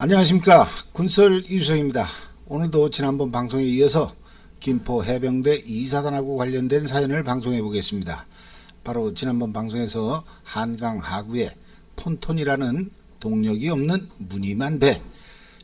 안녕하십니까, 군설 이주성입니다. 오늘도 지난번 방송에 이어서 김포 해병대 이사단하고 관련된 사연을 방송해 보겠습니다. 바로 지난번 방송에서 한강 하구에 폰톤이라는 동력이 없는 무늬만 배,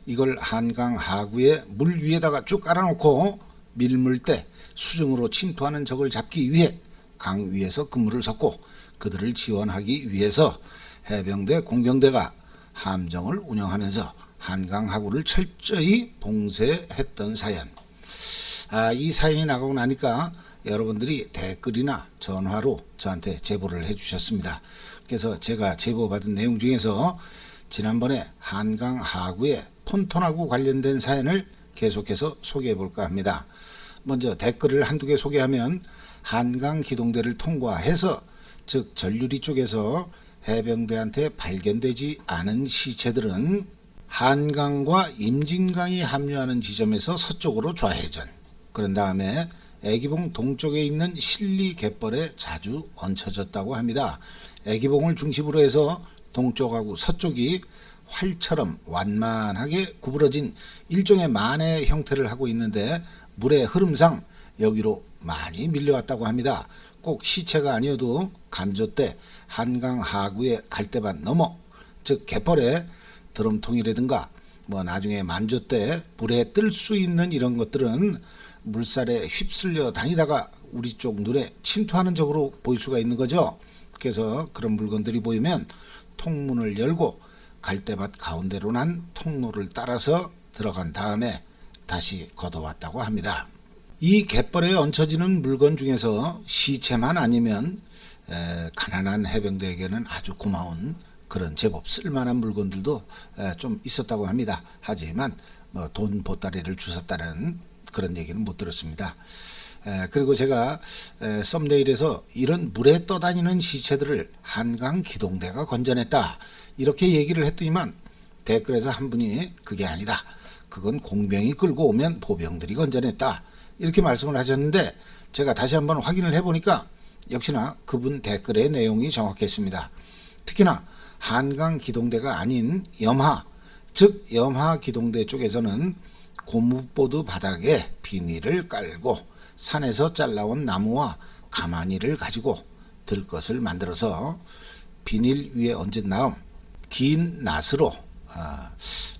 이걸 한강 하구에 물 위에다가 쭉 깔아놓고 밀물 때 수중으로 침투하는 적을 잡기 위해 강 위에서 근무를 섰고, 그들을 지원하기 위해서 해병대 공병대가 함정을 운영하면서 한강 하구를 철저히 봉쇄했던 사연. 이 사연이 나가고 나니까 여러분들이 댓글이나 전화로 저한테 제보를 해주셨습니다. 그래서 제가 제보받은 내용 중에서 지난번에 한강 하구의 폰톤하고 관련된 사연을 계속해서 소개해 볼까 합니다. 먼저 댓글을 한두 개 소개하면, 한강 기동대를 통과해서, 즉 전류리 쪽에서 해병대한테 발견되지 않은 시체들은 한강과 임진강이 합류하는 지점에서 서쪽으로 좌회전, 그런 다음에 애기봉 동쪽에 있는 실리 갯벌에 자주 얹혀졌다고 합니다. 애기봉을 중심으로 해서 동쪽하고 서쪽이 활처럼 완만하게 구부러진 일종의 만의 형태를 하고 있는데, 물의 흐름상 여기로 많이 밀려왔다고 합니다. 꼭 시체가 아니어도 간조 때 한강 하구의 갈대밭 너머, 즉 갯벌에 드럼통이라든가 나중에 만조 때 불에 뜰 수 있는 이런 것들은 물살에 휩쓸려 다니다가 우리 쪽 눈에 침투하는 적으로 보일 수가 있는 거죠. 그래서 그런 물건들이 보이면 통문을 열고 갈대밭 가운데로 난 통로를 따라서 들어간 다음에 다시 걷어왔다고 합니다. 이 갯벌에 얹혀지는 물건 중에서 시체만 아니면 가난한 해병대에게는 아주 고마운, 그런 제법 쓸만한 물건들도 좀 있었다고 합니다. 하지만 돈 보따리를 주셨다는 그런 얘기는 못 들었습니다. 그리고 제가 썸네일에서 이런 물에 떠다니는 시체들을 한강 기동대가 건져냈다, 이렇게 얘기를 했더니만 댓글에서 한 분이 그게 아니다, 그건 공병이 끌고 오면 보병들이 건져냈다, 이렇게 말씀을 하셨는데, 제가 다시 한번 확인을 해보니까 역시나 그분 댓글의 내용이 정확했습니다. 특히나 한강 기동대가 아닌 염하, 즉 염하 기동대 쪽에서는 고무보드 바닥에 비닐을 깔고 산에서 잘라온 나무와 가마니를 가지고 들것을 만들어서 비닐 위에 얹은 다음 긴 낫으로,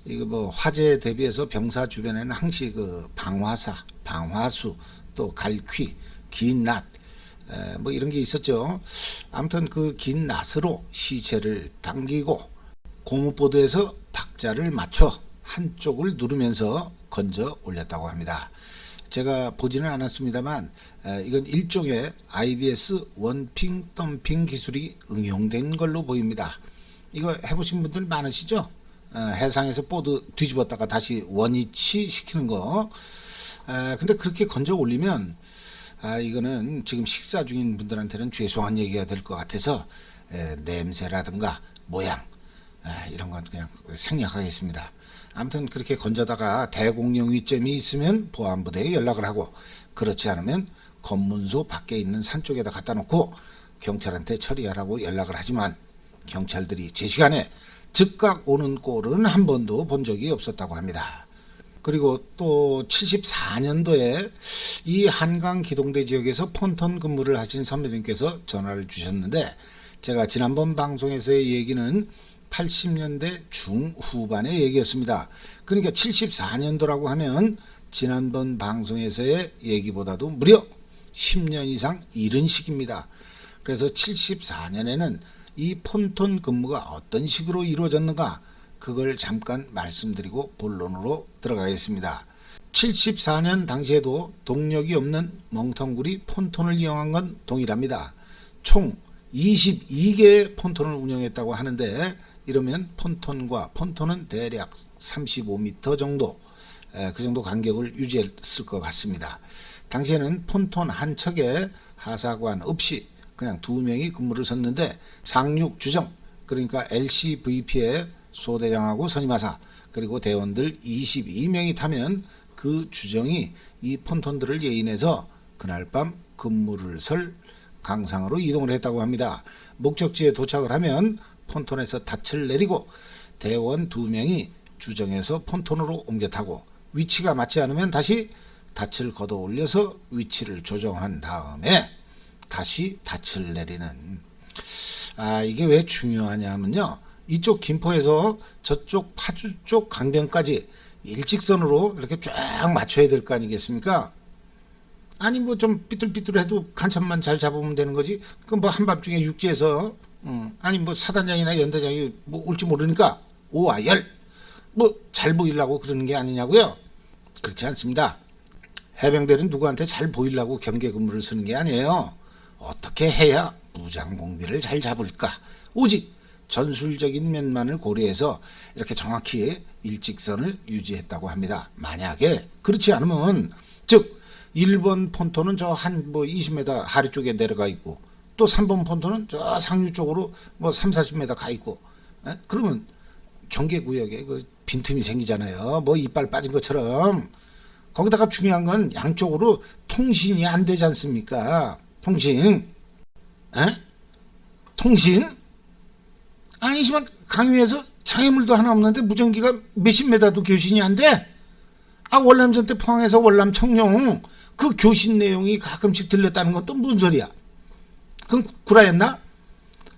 이거 화재 대비해서 병사 주변에는 항시 그 방화사, 방화수, 또 갈퀴, 긴 낫, 이런 게 있었죠. 아무튼 그 긴 낫으로 시체를 당기고 고무보드에서 박자를 맞춰 한쪽을 누르면서 건져 올렸다고 합니다. 제가 보지는 않았습니다만 이건 일종의 IBS 원핑 덤핑 기술이 응용된 걸로 보입니다. 이거 해보신 분들 많으시죠? 해상에서 보드 뒤집었다가 다시 원위치 시키는 거. 근데 그렇게 건져 올리면 이거는 지금 식사 중인 분들한테는 죄송한 얘기가 될 것 같아서 냄새라든가 모양, 이런 건 그냥 생략하겠습니다. 아무튼 그렇게 건져다가 대공용 위점이 있으면 보안부대에 연락을 하고, 그렇지 않으면 검문소 밖에 있는 산 쪽에다 갖다 놓고 경찰한테 처리하라고 연락을 하지만, 경찰들이 제 시간에 즉각 오는 꼴은 한 번도 본 적이 없었다고 합니다. 그리고 또 74년도에 이 한강 기동대 지역에서 폰톤 근무를 하신 선배님께서 전화를 주셨는데, 제가 지난번 방송에서의 얘기는 80년대 중후반의 얘기였습니다. 그러니까 74년도라고 하면 지난번 방송에서의 얘기보다도 무려 10년 이상 이른 시기입니다. 그래서 74년에는 이 폰톤 근무가 어떤 식으로 이루어졌는가, 그걸 잠깐 말씀드리고 본론으로 들어가겠습니다. 74년 당시에도 동력이 없는 멍텅구리 폰톤을 이용한 건 동일합니다. 총 22개의 폰톤을 운영했다고 하는데, 이러면 폰톤은 대략 35m 정도, 그 정도 간격을 유지했을 것 같습니다. 당시에는 폰톤 한 척에 하사관 없이 그냥 2명이 근무를 섰는데, 상륙 주정, 그러니까 LCVP의 소대장하고 선임하사, 그리고 대원들 22명이 타면 그 주정이 이 폰톤들을 예인해서 그날 밤 근무를 설 강상으로 이동을 했다고 합니다. 목적지에 도착을 하면 폰톤에서 닻을 내리고 대원 2명이 주정에서 폰톤으로 옮겨 타고 위치가 맞지 않으면 다시 닻을 걷어 올려서 위치를 조정한 다음에 다시 닻을 내리는. 이게 왜 중요하냐면요. 이쪽 김포에서 저쪽 파주 쪽 강변까지 일직선으로 이렇게 쫙 맞춰야 될 거 아니겠습니까? 아니 뭐 좀 삐뚤삐뚤해도 간첩만 잘 잡으면 되는 거지. 그 뭐 한밤중에 육지에서 아니 뭐 사단장이나 연대장이 뭐 올지 모르니까 오와 열 뭐 잘 보이려고 그러는 게 아니냐고요? 그렇지 않습니다. 해병대는 누구한테 잘 보이려고 경계 근무를 쓰는 게 아니에요. 어떻게 해야 무장공비를 잘 잡을까? 오직 전술적인 면만을 고려해서 이렇게 정확히 일직선을 유지했다고 합니다. 만약에 그렇지 않으면 즉 1번 폰톤은 저 한 뭐 20m 하리 쪽에 내려가 있고 또 3번 폰톤은 저 상류 쪽으로 뭐 3, 40m 가 있고 그러면 경계구역에 그 빈틈이 생기잖아요. 뭐 이빨 빠진 것처럼. 거기다가 중요한 건 양쪽으로 통신이 안 되지 않습니까? 통신. 통신? 아니지만 강유에서 장애물도 하나 없는데 무전기가 몇십 메다도 교신이 안 돼? 월남전 때 포항에서 월남 청룡 그 교신 내용이 가끔씩 들렸다는 건 또 무슨 소리야? 그건 구라였나?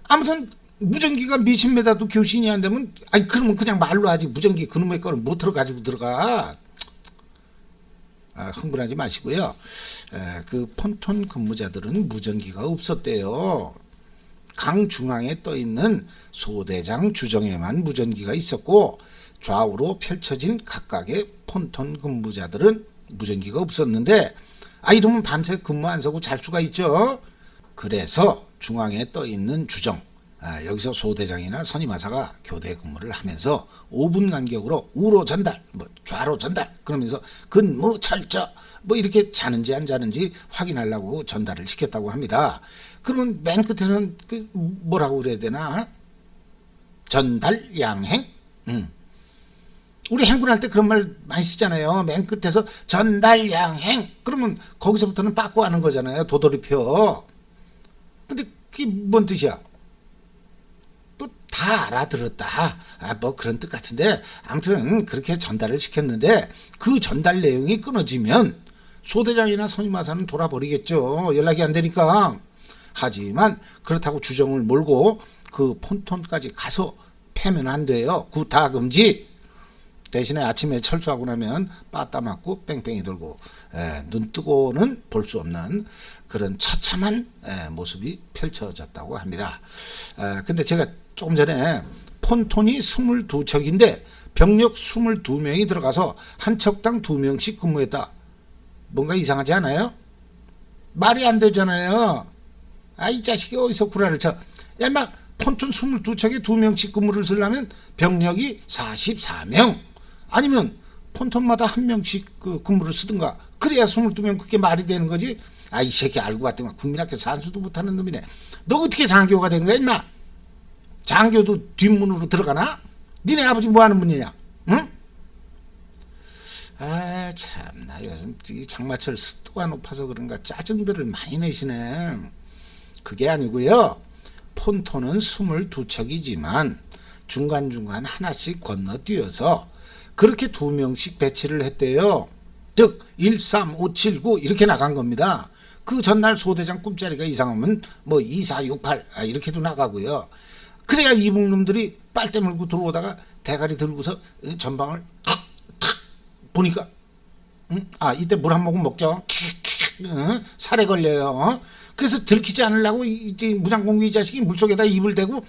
아무튼 무전기가 몇십 메다도 교신이 안 되면 그러면 그냥 말로 하지 무전기 그놈의 거는 모터로 가지고 들어가. 흥분하지 마시고요. 그 폰톤 근무자들은 무전기가 없었대요. 강 중앙에 떠 있는 소대장 주정에만 무전기가 있었고 좌우로 펼쳐진 각각의 폰톤 근무자들은 무전기가 없었는데 이러면 밤새 근무 안 서고 잘 수가 있죠. 그래서 중앙에 떠 있는 주정 여기서 소대장이나 선임하사가 교대 근무를 하면서 5분 간격으로 우로 전달, 뭐 좌로 전달 그러면서 근무 철저 뭐 이렇게 자는지 안 자는지 확인하려고 전달을 시켰다고 합니다. 그러면 맨 끝에서는 뭐라고 그래야 되나? 전달 양행? 우리 행군할 때 그런 말 많이 쓰잖아요. 맨 끝에서 전달 양행 그러면 거기서부터는 빠꾸 하는 거잖아요. 도돌이표. 근데 그게 뭔 뜻이야? 뭐 다 알아들었다. 뭐 그런 뜻 같은데 아무튼 그렇게 전달을 시켰는데 그 전달 내용이 끊어지면 소대장이나 선임하사는 돌아버리겠죠. 연락이 안 되니까. 하지만 그렇다고 주정을 몰고 그 폰톤까지 가서 패면 안 돼요. 구타 금지. 대신에 아침에 철수하고 나면 빠따 맞고 뺑뺑이 돌고 눈 뜨고는 볼 수 없는 그런 처참한 모습이 펼쳐졌다고 합니다. 근데 제가 조금 전에 폰톤이 22척인데 병력 22명이 들어가서 한 척당 2명씩 근무했다. 뭔가 이상하지 않아요? 말이 안 되잖아요. 이 자식이 어디서 구라를 쳐. 막 폰톤 22척에 2명씩 근무를 쓰려면 병력이 44명 아니면 폰톤마다 한 명씩 그 근무를 쓰든가 그래야 22명 그게 말이 되는 거지. 이 새끼 알고 봤더니 국민학교 산수도 못하는 놈이네. 너 어떻게 장교가 된 거야 임마? 장교도 뒷문으로 들어가나? 니네 아버지 뭐하는 분이냐? 응? 참나 요즘 장마철 습도가 높아서 그런가 짜증들을 많이 내시네. 그게 아니고요. 폰톤은 22척이지만 중간중간 하나씩 건너뛰어서 그렇게 2명씩 배치를 했대요. 즉 1, 3, 5, 7, 9 이렇게 나간 겁니다. 그 전날 소대장 꿈자리가 이상하면 뭐 2, 4, 6, 8 이렇게도 나가고요. 그래야 이북놈들이 빨대 물고 들어오다가 대가리 들고서 전방을 탁 보니까 이때 물 한 모금 먹죠. 살에 걸려요. 그래서 들키지 않으려고 이제 무장공비 이 자식이 물속에다 입을 대고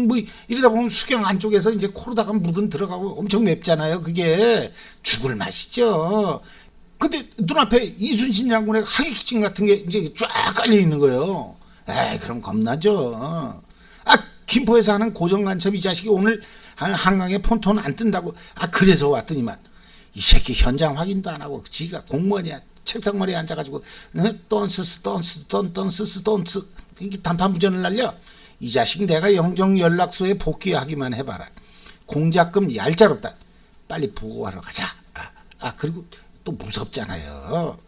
뭐 이러다 보면 수경 안쪽에서 이제 코로다가 물은 들어가고 엄청 맵잖아요. 그게 죽을 맛이죠. 근데 눈앞에 이순신 장군의 하객진 같은 게 이제 쫙 깔려 있는 거예요. 그럼 겁나죠. 김포에서 하는 고정간첩 이 자식이 오늘 한강에 폰톤 안 뜬다고 그래서 왔더니만 이 새끼 현장 확인도 안 하고 지가 공무원이야. 책상머리에 앉아가지고 던스 이게 단판부전을 날려. 이 자식 내가 영정연락소에 복귀하기만 해봐라. 공작금 얄짤없다. 빨리 보고하러 가자. 그리고 또 무섭잖아요.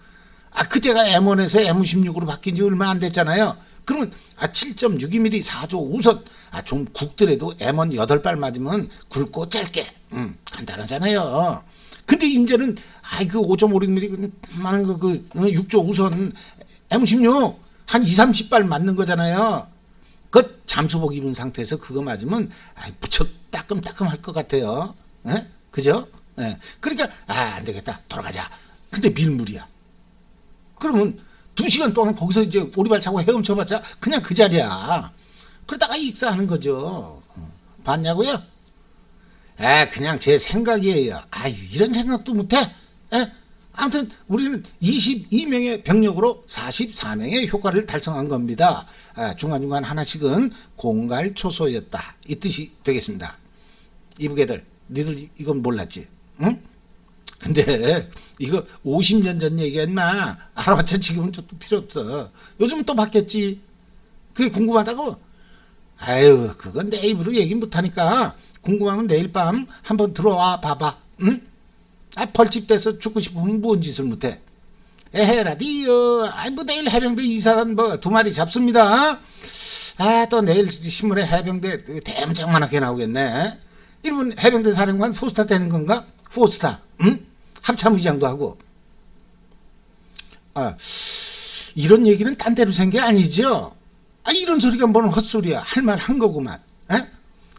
그때가 M1에서 M16으로 바뀐 지 얼마 안 됐잖아요. 그러면 7.62mm 4조 우선 좀 굵더라도 M1 8발 맞으면 굵고 짧게 간단하잖아요. 근데 이제는 그 5.56mm 많은 그 6조 우선 M16 한 2, 30발 맞는 거잖아요. 그 잠수복 입은 상태에서 그거 맞으면 무척 따끔따끔할 것 같아요. 예? 그죠? 예. 그러니까 안 되겠다, 돌아가자. 근데 밀물이야. 그러면 2시간 동안 거기서 이제 오리발 차고 헤엄쳐봤자 그냥 그 자리야. 그러다가 익사하는 거죠. 봤냐고요? 그냥 제 생각이에요. 이런 생각도 못해? 아무튼 우리는 22명의 병력으로 44명의 효과를 달성한 겁니다. 중간중간 하나씩은 공갈초소였다, 이 뜻이 되겠습니다. 이북애들, 니들 이건 몰랐지? 응? 근데 이거 50년 전 얘기야 인마. 알아봤자 지금은 좀 필요 없어. 요즘은 또 바뀌었지. 그게 궁금하다고? 그건 내 입으로 얘기 못하니까 궁금하면 내일 밤 한번 들어와 봐봐. 응? 벌집돼서 죽고 싶으면 뭔 짓을 못해. 라디오. 뭐 내일 해병대 이사단 뭐 2마리 잡습니다. 또 내일 신문에 해병대 대문짝만하게 나오겠네. 이러면 해병대 사령관 포스타 되는 건가? 포스타. 응? 합참의장도 하고. 이런 얘기는 딴 데로 센 게 아니죠. 이런 소리가 뭐는 헛소리야. 할 말 한 거구만.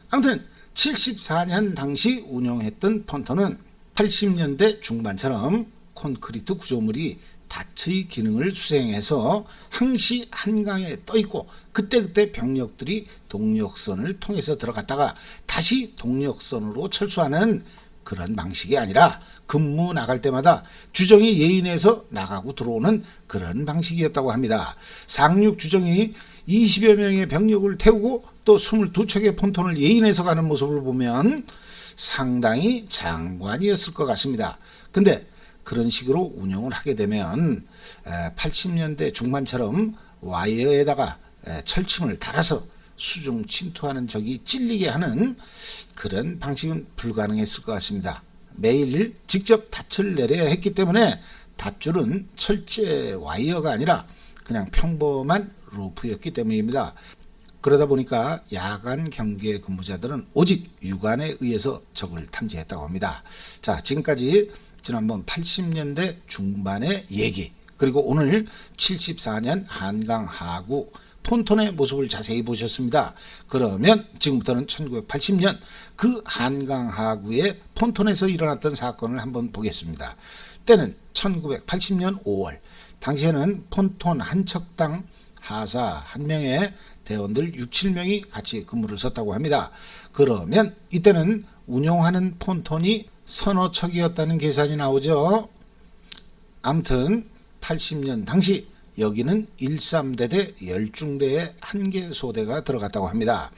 아무튼 74년 당시 운영했던 폰톤은 80년대 중반처럼 콘크리트 구조물이 닻의 기능을 수행해서 항시 한강에 떠있고 그때그때 병력들이 동력선을 통해서 들어갔다가 다시 동력선으로 철수하는 그런 방식이 아니라 근무 나갈 때마다 주정이 예인해서 나가고 들어오는 그런 방식이었다고 합니다. 상륙 주정이 20여 명의 병력을 태우고 또 22척의 폰톤을 예인해서 가는 모습을 보면 상당히 장관이었을 것 같습니다. 근데 그런 식으로 운영을 하게 되면 80년대 중반처럼 와이어에다가 철침을 달아서 수중 침투하는 적이 찔리게 하는 그런 방식은 불가능했을 것 같습니다. 매일 직접 닻을 내려야 했기 때문에 닷줄은 철제 와이어가 아니라 그냥 평범한 로프였기 때문입니다. 그러다 보니까 야간 경계 근무자들은 오직 유관에 의해서 적을 탐지했다고 합니다. 자, 지금까지 지난번 80년대 중반의 얘기, 그리고 오늘 74년 한강 하구 폰톤의 모습을 자세히 보셨습니다. 그러면 지금부터는 1980년 그 한강 하구의 폰톤에서 일어났던 사건을 한번 보겠습니다. 때는 1980년 5월, 당시에는 폰톤 한 척당 하사 한 명의 대원들 6, 7명이 같이 근무를 썼다고 합니다. 그러면 이때는 운용하는 폰톤이 서너 척이었다는 계산이 나오죠. 아무튼 80년 당시 여기는 13대대 10중대의 한 개 소대가 들어갔다고 합니다.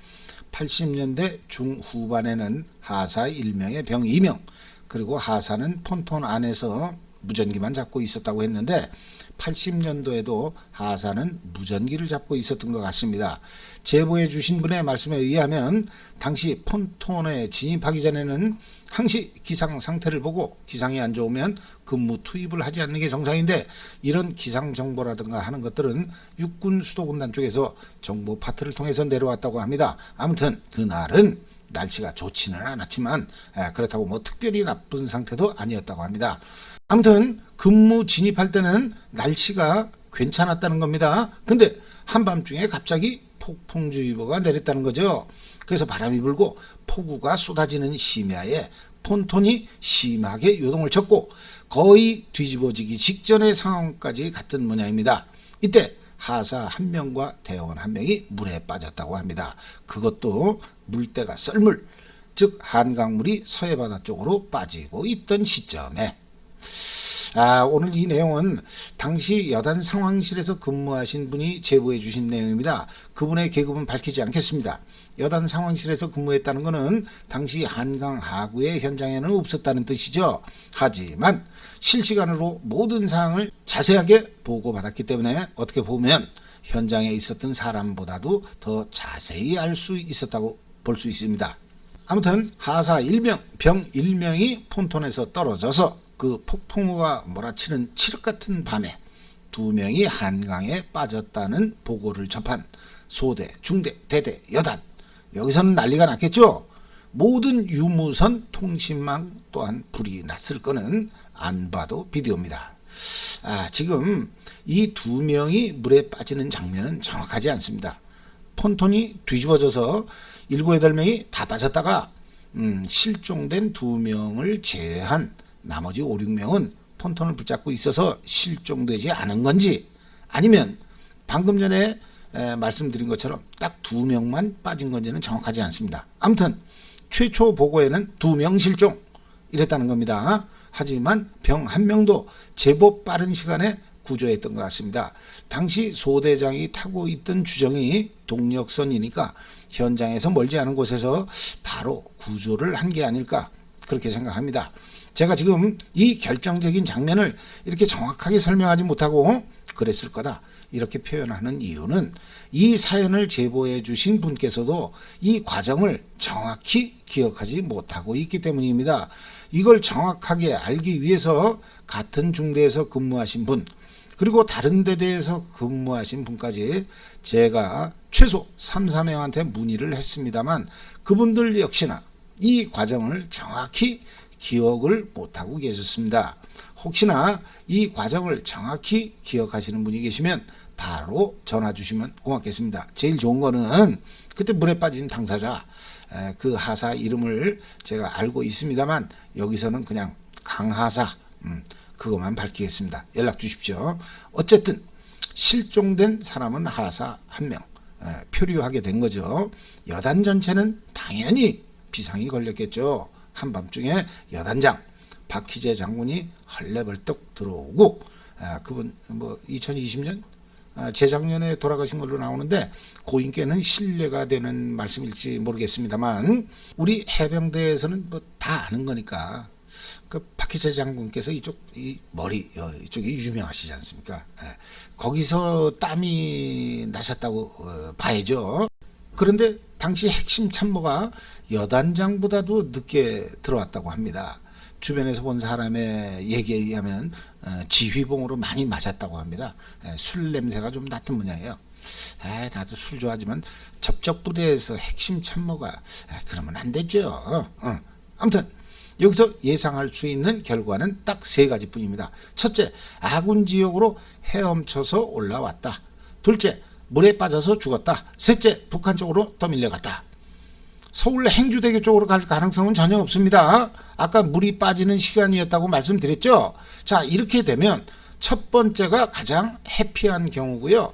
80년대 중후반에는 하사 1명에 병 2명, 그리고 하사는 폰톤 안에서 무전기만 잡고 있었다고 했는데 80년도에도 하사는 무전기를 잡고 있었던 것 같습니다. 제보해 주신 분의 말씀에 의하면 당시 폰톤에 진입하기 전에는 항시 기상 상태를 보고 기상이 안 좋으면 근무 투입을 하지 않는 게 정상인데 이런 기상 정보라든가 하는 것들은 육군 수도군단 쪽에서 정보 파트를 통해서 내려왔다고 합니다. 아무튼 그날은 날씨가 좋지는 않았지만 그렇다고 뭐 특별히 나쁜 상태도 아니었다고 합니다. 아무튼 근무 진입할 때는 날씨가 괜찮았다는 겁니다. 근데 한밤중에 갑자기 폭풍주의보가 내렸다는 거죠. 그래서 바람이 불고 폭우가 쏟아지는 심야에 폰톤이 심하게 요동을 쳤고 거의 뒤집어지기 직전의 상황까지 갔던 모양입니다. 이때 하사 한 명과 대원 한 명이 물에 빠졌다고 합니다. 그것도 물때가 썰물, 즉 한강물이 서해바다 쪽으로 빠지고 있던 시점에 오늘 이 내용은 당시 여단 상황실에서 근무하신 분이 제보해 주신 내용입니다. 그분의 계급은 밝히지 않겠습니다. 여단 상황실에서 근무했다는 것은 당시 한강 하구의 현장에는 없었다는 뜻이죠. 하지만 실시간으로 모든 사항을 자세하게 보고받았기 때문에 어떻게 보면 현장에 있었던 사람보다도 더 자세히 알 수 있었다고 볼 수 있습니다. 아무튼 하사 1명, 병 1명이 폰톤에서 떨어져서 그 폭풍우가 몰아치는 칠흑 같은 밤에 2명이 한강에 빠졌다는 보고를 접한 소대, 중대, 대대, 여단. 여기서는 난리가 났겠죠. 모든 유무선 통신망 또한 불이 났을 거는 안 봐도 비디오입니다. 지금 이 2명이 물에 빠지는 장면은 정확하지 않습니다. 폰톤이 뒤집어져서 7, 8명이 다 빠졌다가 실종된 2명을 제외한 나머지 5, 6명은 폰톤을 붙잡고 있어서 실종되지 않은 건지, 아니면 방금 전에 말씀드린 것처럼 딱 2명만 빠진 건지는 정확하지 않습니다. 아무튼 최초 보고에는 2명 실종 이랬다는 겁니다. 하지만 병 1명도 제법 빠른 시간에 구조했던 것 같습니다. 당시 소대장이 타고 있던 주정이 동력선이니까 현장에서 멀지 않은 곳에서 바로 구조를 한 게 아닐까 그렇게 생각합니다. 제가 지금 이 결정적인 장면을 이렇게 정확하게 설명하지 못하고 그랬을 거다 이렇게 표현하는 이유는, 이 사연을 제보해 주신 분께서도 이 과정을 정확히 기억하지 못하고 있기 때문입니다. 이걸 정확하게 알기 위해서 같은 중대에서 근무하신 분, 그리고 다른 대대에서 근무하신 분까지 제가 최소 3, 4명한테 문의를 했습니다만 그분들 역시나 이 과정을 정확히 기억을 못하고 계셨습니다. 혹시나 이 과정을 정확히 기억하시는 분이 계시면 바로 전화 주시면 고맙겠습니다. 제일 좋은 거는 그때 물에 빠진 당사자, 그 하사 이름을 제가 알고 있습니다만 여기서는 그냥 강하사, 그것만 밝히겠습니다. 연락 주십시오. 어쨌든 실종된 사람은 하사 1명, 표류하게 된 거죠. 여단 전체는 당연히 비상이 걸렸겠죠. 한밤중에 여단장 박희재 장군이 헐레벌떡 들어오고, 그분 2020년 재작년에 돌아가신 걸로 나오는데 고인께는 신뢰가 되는 말씀일지 모르겠습니다만 우리 해병대에서는 다 아는 거니까 그 박희재 장군께서 이 머리 이쪽이 유명하시지 않습니까? 거기서 땀이 나셨다고 봐야죠. 그런데 당시 핵심 참모가 여단장보다도 늦게 들어왔다고 합니다. 주변에서 본 사람의 얘기에 의하면 지휘봉으로 많이 맞았다고 합니다. 술 냄새가 좀 났던 모양이에요. 나도 술 좋아하지만 접적부대에서 핵심 참모가 그러면 안 되죠. 아무튼 여기서 예상할 수 있는 결과는 딱 3가지 뿐입니다. 첫째, 아군 지역으로 헤엄쳐서 올라왔다. 둘째, 물에 빠져서 죽었다. 셋째, 북한 쪽으로 떠밀려갔다. 서울 행주대교 쪽으로 갈 가능성은 전혀 없습니다. 아까 물이 빠지는 시간이었다고 말씀드렸죠. 자, 이렇게 되면 첫 번째가 가장 해피한 경우고요.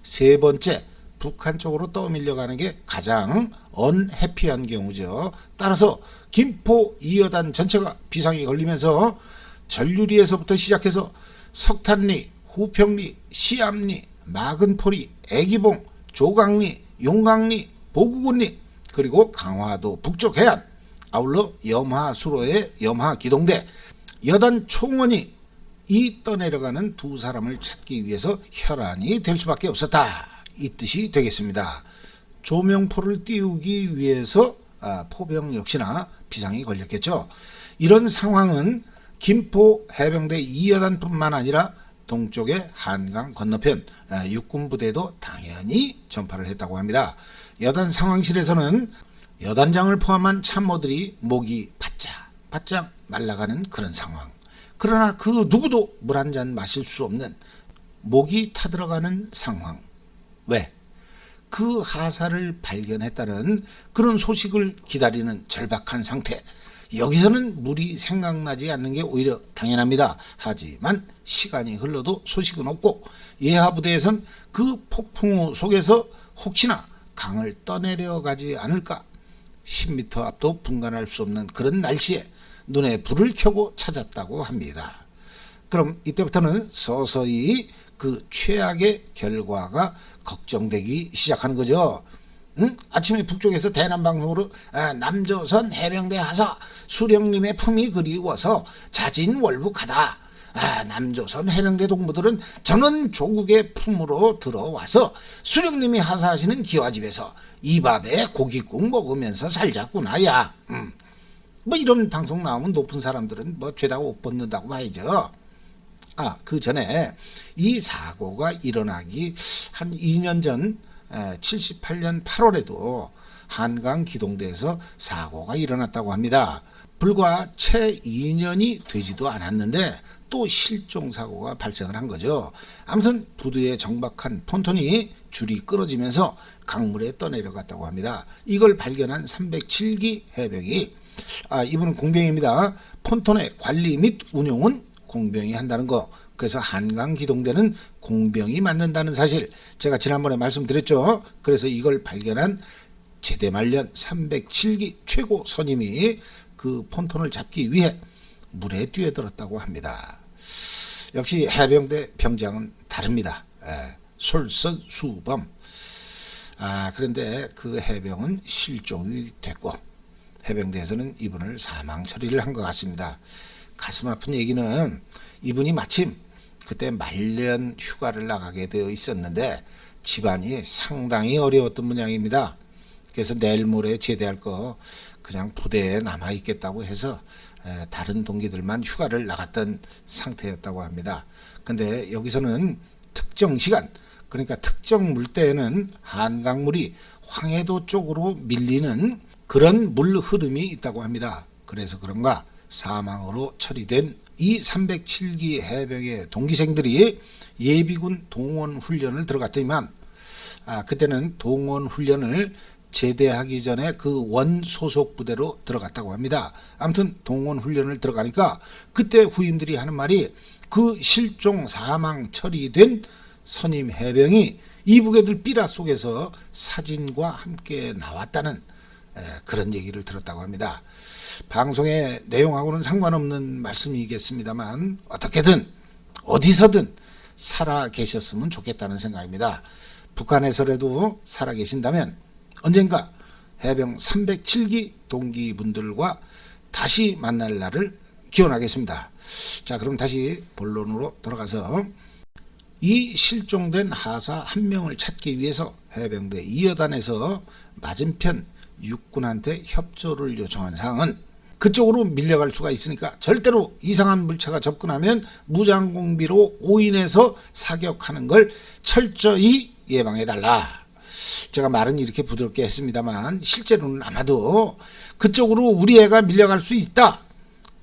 3번째, 북한 쪽으로 떠밀려가는 게 가장 언해피한 경우죠. 따라서 김포 2여단 전체가 비상이 걸리면서 전류리에서부터 시작해서 석탄리, 후평리, 시암리, 마근포리, 애기봉, 조강리, 용강리, 보구군리, 그리고 강화도 북쪽 해안, 아울러 염하수로의 염하기동대, 여단 총원이 이 떠내려가는 2사람을 찾기 위해서 혈안이 될 수밖에 없었다. 이 뜻이 되겠습니다. 조명포를 띄우기 위해서 포병 역시나 비상이 걸렸겠죠. 이런 상황은 김포 해병대 2여단뿐만 아니라 동쪽의 한강 건너편 육군부대도 당연히 전파를 했다고 합니다. 여단 상황실에서는 여단장을 포함한 참모들이 목이 바짝 말라가는 그런 상황. 그러나 그 누구도 물 한 잔 마실 수 없는 목이 타들어가는 상황. 왜? 그 하사를 발견했다는 그런 소식을 기다리는 절박한 상태. 여기서는 물이 생각나지 않는 게 오히려 당연합니다. 하지만 시간이 흘러도 소식은 없고 예하부대에선 그 폭풍우 속에서 혹시나 강을 떠내려가지 않을까 10m 앞도 분간할 수 없는 그런 날씨에 눈에 불을 켜고 찾았다고 합니다. 그럼 이때부터는 서서히 그 최악의 결과가 걱정되기 시작하는 거죠. 아침에 북쪽에서 대남방송으로 남조선 해병대 하사 수령님의 품이 그리워서 자진월북하다. 남조선 해병대 동무들은 전원 조국의 품으로 들어와서 수령님이 하사하시는 기와집에서 이 밥에 고깃국 먹으면서 살자꾸나 야. 이런 방송 나오면 높은 사람들은 죄다 옷 벗는다고 봐야죠. 그 전에 이 사고가 일어나기 한 2년 전 78년 8월에도 한강 기동대에서 사고가 일어났다고 합니다. 불과 채 2년이 되지도 않았는데 또 실종 사고가 발생을 한 거죠. 아무튼 부두에 정박한 폰톤이 줄이 끊어지면서 강물에 떠내려갔다고 합니다. 이걸 발견한 307기 해병이 이분은 공병입니다. 폰톤의 관리 및 운용은 공병이 한다는 거. 그래서 한강 기동대는 공병이 맡는다는 사실 제가 지난번에 말씀드렸죠. 그래서 이걸 발견한 제대 말년 307기 최고 선임이 그 폰톤을 잡기 위해 물에 뛰어들었다고 합니다. 역시 해병대 병장은 다릅니다. 솔선수범. 그런데 그 해병은 실종이 됐고 해병대에서는 이분을 사망 처리를 한 것 같습니다. 가슴 아픈 얘기는 이분이 마침 그때 말년 휴가를 나가게 되어 있었는데 집안이 상당히 어려웠던 모양입니다. 그래서 내일 모레 제대할 거 그냥 부대에 남아 있겠다고 해서 다른 동기들만 휴가를 나갔던 상태였다고 합니다. 근데 여기서는 특정 시간, 그러니까 특정 물때에는 한강물이 황해도 쪽으로 밀리는 그런 물 흐름이 있다고 합니다. 그래서 그런가 사망으로 처리된 이 307기 해병의 동기생들이 예비군 동원 훈련을 들어갔더니만 그때는 동원 훈련을 제대하기 전에 그 원 소속 부대로 들어갔다고 합니다. 아무튼 동원 훈련을 들어가니까 그때 후임들이 하는 말이 그 실종 사망 처리된 선임 해병이 이북애들 삐라 속에서 사진과 함께 나왔다는 그런 얘기를 들었다고 합니다. 방송의 내용하고는 상관없는 말씀이겠습니다만 어떻게든 어디서든 살아 계셨으면 좋겠다는 생각입니다. 북한에서라도 살아 계신다면 언젠가 해병 307기 동기분들과 다시 만날 날을 기원하겠습니다. 자, 그럼 다시 본론으로 돌아가서 이 실종된 하사 한 명을 찾기 위해서 해병대 2여단에서 맞은편 육군한테 협조를 요청한 사항은 그쪽으로 밀려갈 수가 있으니까 절대로 이상한 물체가 접근하면 무장공비로 오인해서 사격하는 걸 철저히 예방해달라. 제가 말은 이렇게 부드럽게 했습니다만 실제로는 아마도 그쪽으로 우리 애가 밀려갈 수 있다.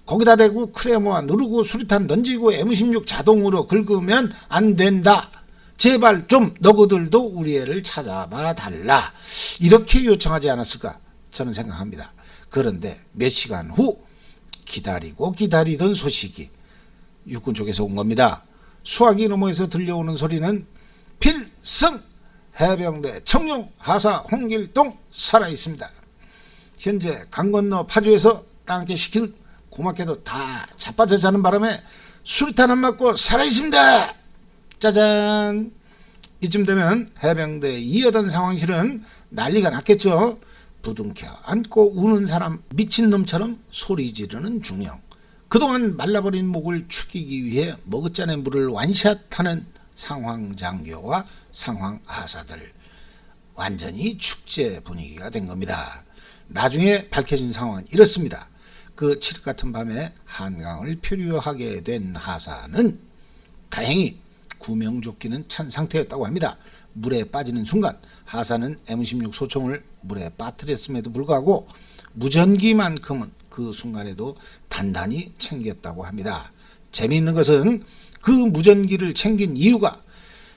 거기다 대고 크레모아 누르고 수류탄 던지고 M16 자동으로 긁으면 안 된다. 제발 좀 너희들도 우리 애를 찾아봐 달라. 이렇게 요청하지 않았을까 저는 생각합니다. 그런데 몇 시간 후 기다리고 기다리던 소식이 육군 쪽에서 온 겁니다. 수화기 너머에서 들려오는 소리는 필승! 해병대 청룡 하사 홍길동 살아있습니다. 현재 강 건너 파주에서 땅게 시킨 고맙게도 다 자빠져 자는 바람에 수류탄 안 맞고 살아있습니다. 짜잔. 이쯤 되면 해병대 2여단 상황실은 난리가 났겠죠. 부둥켜 안고 우는 사람 미친놈처럼 소리 지르는 중령. 그동안 말라버린 목을 축이기 위해 머그잔의 물을 완샷하는 상황장교와 상황하사들. 완전히 축제 분위기가 된 겁니다. 나중에 밝혀진 상황은 이렇습니다. 그 칠흑 같은 밤에 한강을 표류하게 된 하사는 다행히 구명조끼는 찬 상태였다고 합니다. 물에 빠지는 순간 하사는 M16 소총을 물에 빠뜨렸음에도 불구하고 무전기만큼은 그 순간에도 단단히 챙겼다고 합니다. 재미있는 것은 그 무전기를 챙긴 이유가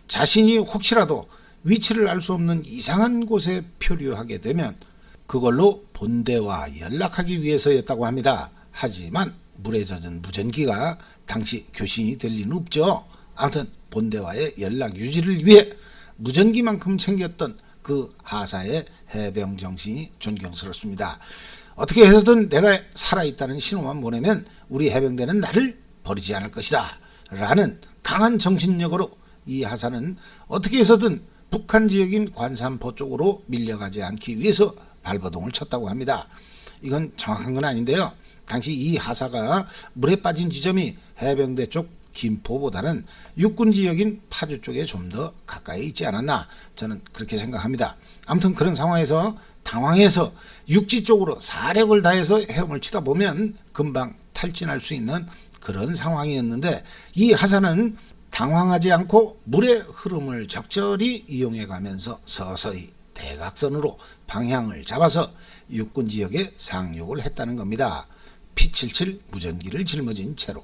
자신이 혹시라도 위치를 알 수 없는 이상한 곳에 표류하게 되면 그걸로 본대와 연락하기 위해서였다고 합니다. 하지만 물에 젖은 무전기가 당시 교신이 될 리는 없죠. 아무튼 본대와의 연락 유지를 위해 무전기만큼 챙겼던 그 하사의 해병 정신이 존경스럽습니다. 어떻게 해서든 내가 살아있다는 신호만 보내면 우리 해병대는 나를 버리지 않을 것이다 라는 강한 정신력으로 이 하사는 어떻게 해서든 북한 지역인 관산포 쪽으로 밀려가지 않기 위해서 발버둥을 쳤다고 합니다. 이건 정확한 건 아닌데요. 당시 이 하사가 물에 빠진 지점이 해병대 쪽 김포보다는 육군 지역인 파주 쪽에 좀 더 가까이 있지 않았나 저는 그렇게 생각합니다. 아무튼 그런 상황에서 당황해서 육지 쪽으로 사력을 다해서 헤엄을 치다 보면 금방 탈진할 수 있는 그런 상황이었는데, 이 하사는 당황하지 않고 물의 흐름을 적절히 이용해 가면서 서서히 대각선으로 방향을 잡아서 육군 지역에 상륙을 했다는 겁니다. P-77 무전기를 짊어진 채로.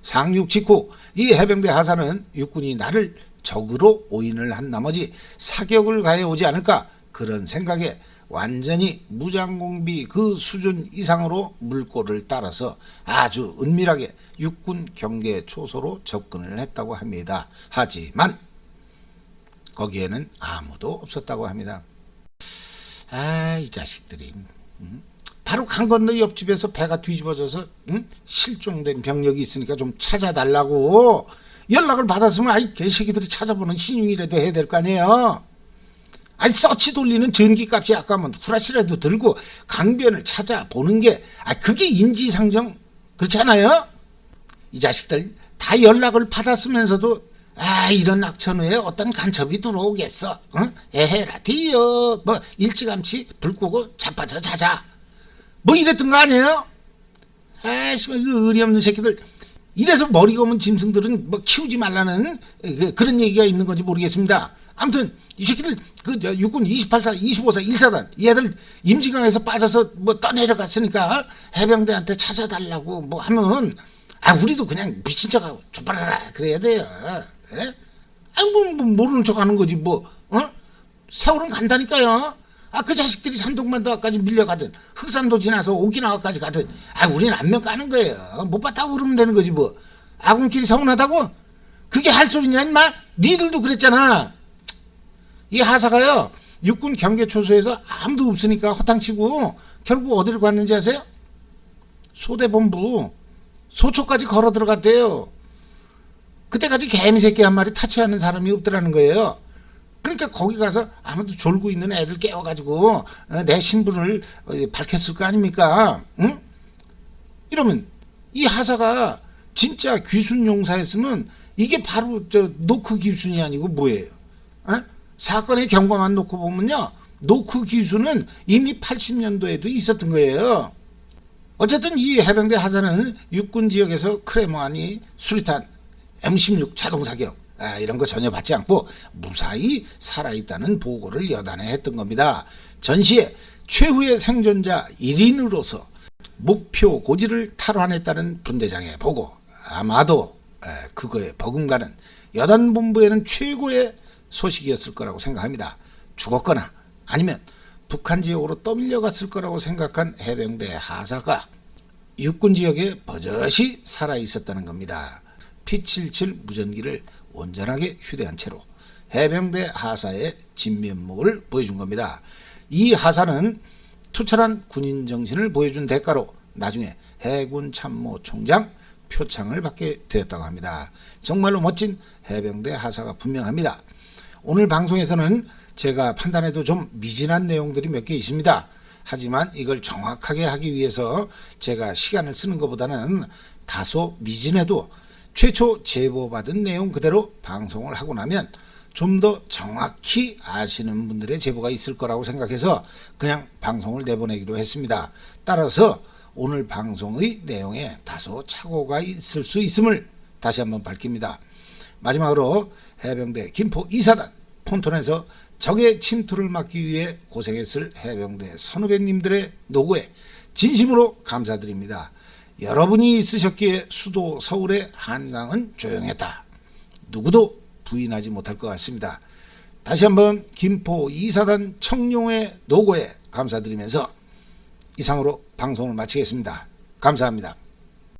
상륙 직후 이 해병대 하사는 육군이 나를 적으로 오인을 한 나머지 사격을 가해오지 않을까, 그런 생각에 완전히 무장공비 그 수준 이상으로 물꼬를 따라서 아주 은밀하게 육군 경계 초소로 접근을 했다고 합니다. 하지만 거기에는 아무도 없었다고 합니다. 이 자식들이. 바로 강 건너 옆집에서 배가 뒤집어져서 실종된 병력이 있으니까 좀 찾아달라고 연락을 받았으면 개새끼들이 찾아보는 신용이라도 해야 될 거 아니에요. 서치 돌리는 전기값이 아까면 후라시라도 들고 강변을 찾아보는 게 그게 인지상정 그렇지 않아요? 이 자식들 다 연락을 받았으면서도 이런 낙천후에 어떤 간첩이 들어오겠어. 에헤라디요. 뭐 일찌감치 불 끄고 자빠져 자자. 뭐 이랬던 거 아니에요? 그 의리 없는 새끼들. 이래서 머리가 없는 짐승들은 뭐 키우지 말라는 그런 얘기가 있는 건지 모르겠습니다. 아무튼 이 새끼들 육군 28사, 25사, 1사단 얘들 임진강에서 빠져서 뭐 떠내려갔으니까 해병대한테 찾아달라고 뭐 하면 우리도 그냥 미친 척하고 족발라라 그래야 돼요. 예? 뭐 모르는 척하는 거지 뭐. 세월은 간다니까요. 그 자식들이 산동반도까지 밀려가든 흑산도 지나서 오키나와까지 가든 우리는 안면 까는 거예요. 못 봤다고 그러면 되는 거지 뭐. 아군끼리 서운하다고? 그게 할 소리냐 임마? 니들도 그랬잖아. 이 하사가요 육군 경계 초소에서 아무도 없으니까 허탕치고 결국 어디로 갔는지 아세요? 소대본부 소초까지 걸어 들어갔대요. 그때까지 개미새끼 한 마리 타치하는 사람이 없더라는 거예요. 그러니까 거기 가서 아무도 졸고 있는 애들 깨워가지고 내 신분을 밝혔을 거 아닙니까? 응? 이러면 이 하사가 진짜 귀순 용사였으면 이게 바로 노크 귀순이 아니고 뭐예요? 사건의 경과만 놓고 보면요, 노크 귀순은 이미 80년도에도 있었던 거예요. 어쨌든 이 해병대 하사는 육군 지역에서 크레모아니, 수리탄, M16 자동사격 이런 거 전혀 받지 않고 무사히 살아있다는 보고를 여단에 했던 겁니다. 전시에 최후의 생존자 1인으로서 목표 고지를 탈환했다는 분대장의 보고, 아마도 그거에 버금가는 여단 본부에는 최고의 소식이었을 거라고 생각합니다. 죽었거나 아니면 북한 지역으로 떠밀려갔을 거라고 생각한 해병대 하사가 육군 지역에 버젓이 살아있었다는 겁니다. P-77 무전기를 온전하게 휴대한 채로 해병대 하사의 진면목을 보여준 겁니다. 이 하사는 투철한 군인 정신을 보여준 대가로 나중에 해군 참모총장 표창을 받게 되었다고 합니다. 정말로 멋진 해병대 하사가 분명합니다. 오늘 방송에서는 제가 판단해도 좀 미진한 내용들이 몇 개 있습니다. 하지만 이걸 정확하게 하기 위해서 제가 시간을 쓰는 것보다는 다소 미진해도 최초 제보받은 내용 그대로 방송을 하고 나면 좀 더 정확히 아시는 분들의 제보가 있을 거라고 생각해서 그냥 방송을 내보내기로 했습니다. 따라서 오늘 방송의 내용에 다소 착오가 있을 수 있음을 다시 한번 밝힙니다. 마지막으로 해병대 김포 2사단 폰톤에서 적의 침투를 막기 위해 고생했을 해병대 선후배님들의 노고에 진심으로 감사드립니다. 여러분이 있으셨기에 수도 서울의 한강은 조용했다. 누구도 부인하지 못할 것 같습니다. 다시 한번 김포 2사단 청룡의 노고에 감사드리면서 이상으로 방송을 마치겠습니다. 감사합니다.